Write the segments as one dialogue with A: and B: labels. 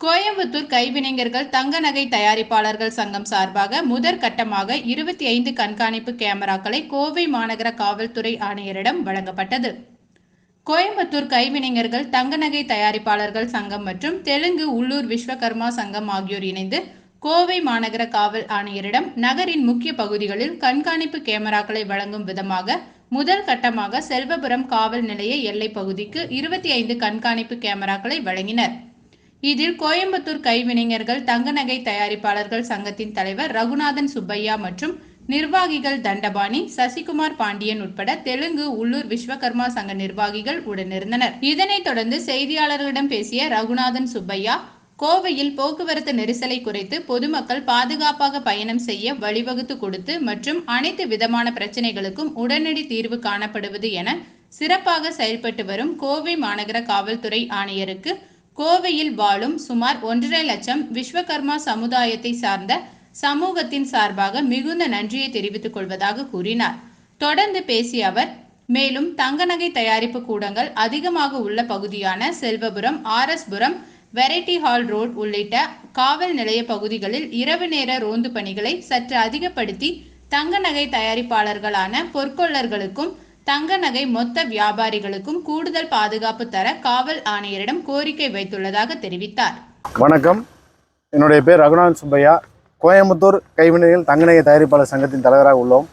A: கோயம்புத்தூர் கைவினைஞர்கள் தங்க நகை தயாரிப்பாளர்கள் சங்கம் சார்பாக முதற்கட்டமாக 25 கண்காணிப்பு கேமராக்களை கோவை மாநகர காவல்துறை ஆணையரிடம் வழங்கப்பட்டது. கோயம்புத்தூர் கைவினைஞர்கள் தங்க நகை தயாரிப்பாளர்கள் சங்கம் மற்றும் தெலுங்கு உள்ளூர் விஸ்வகர்மா சங்கம் ஆகியோர் இணைந்து கோவை மாநகர காவல் ஆணையரிடம் நகரின் முக்கிய பகுதிகளில் கண்காணிப்பு கேமராக்களை வழங்கும் விதமாக முதல் கட்டமாக செல்வபுரம் காவல் நிலைய எல்லை பகுதிக்கு 25 கண்காணிப்பு கேமராக்களை வழங்கினர். இதில் கோயம்புத்தூர் கைவினைஞர்கள் தங்க நகை தயாரிப்பாளர்கள் சங்கத்தின் தலைவர் ரகுநாதன் சுப்பையா மற்றும் நிர்வாகிகள் தண்டபாணி, சசிகுமார் பாண்டியன் உட்பட தெலுங்கு உள்ளூர் விஸ்வகர்மா சங்க நிர்வாகிகள் உடனிருந்தனர். இதனைத் தொடர்ந்து செய்தியாளர்களிடம் பேசிய ரகுநாதன் சுப்பையா, கோவையில் போக்குவரத்து நெரிசலை குறைத்து பொதுமக்கள் பாதுகாப்பாக பயணம் செய்ய வழிவகுத்து கொடுத்து மற்றும் அனைத்து விதமான பிரச்சனைகளுக்கும் உடனடி தீர்வு காணப்படுவது என சிறப்பாக செயல்பட்டு வரும் கோவை மாநகர காவல்துறை ஆணையருக்கு கோவையில் வாழும் சுமார் 1.5 லட்சம் விஸ்வகர்மா சமுதாயத்தை சார்ந்த சமூகத்தின் சார்பாக மிகுந்த நன்றியை தெரிவித்துக் கொள்வதாக கூறினார். தொடர்ந்து பேசிய அவர், மேலும் தங்க நகை தயாரிப்பு கூடங்கள் அதிகமாக உள்ள பகுதியான செல்வபுரம், RS-புரம், வெரைட்டி ஹால் ரோட் உள்ளிட்ட காவல் நிலைய பகுதிகளில் இரவு நேர ரோந்து பணிகளை சற்று அதிகப்படுத்தி தங்க நகை தயாரிப்பாளர்களான பொற்கொள்ளர்களுக்கும் தங்க நகை மொத்த வியாபாரிகளுக்கும் கூடுதல் பாதுகாப்பு தர காவல் ஆணையரிடம் கோரிக்கை வைத்துள்ளதாக தெரிவித்தார்.
B: வணக்கம், என்னுடைய பேர் ரகுநாதன் சுப்பையா. கோயம்புத்தூர் கைவினைகள் தங்க நகை தயாரிப்பாளர் சங்கத்தின் தலைவராக உள்ளோம்.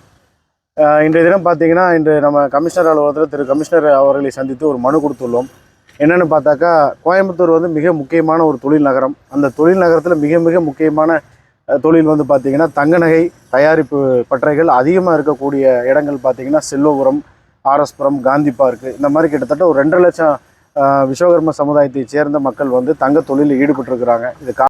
B: இன்றைய தினம் பார்த்தீங்கன்னா, இன்று நம்ம கமிஷனர் அலுவலகத்தில் திரு கமிஷனர் அவர்களை சந்தித்து ஒரு மனு கொடுத்துள்ளோம். என்னென்னு பார்த்தாக்கா, கோயம்புத்தூர் மிக முக்கியமான ஒரு தொழில் நகரம். அந்த தொழில் நகரத்தில் மிக மிக முக்கியமான தொழில் பார்த்திங்கன்னா தங்க நகை தயாரிப்பு பட்டறைகள் அதிகமாக இருக்கக்கூடிய இடங்கள் பார்த்திங்கன்னா செல்வபுரம், RS-புரம், காந்தி பார்க்கு, இந்த மாதிரி கிட்டத்தட்ட ஒரு 2.5 லட்சம் விஸ்வகர்ம சமுதாயத்தை சேர்ந்த மக்கள் தங்க தொழிலில் ஈடுபட்டிருக்கிறாங்க. இது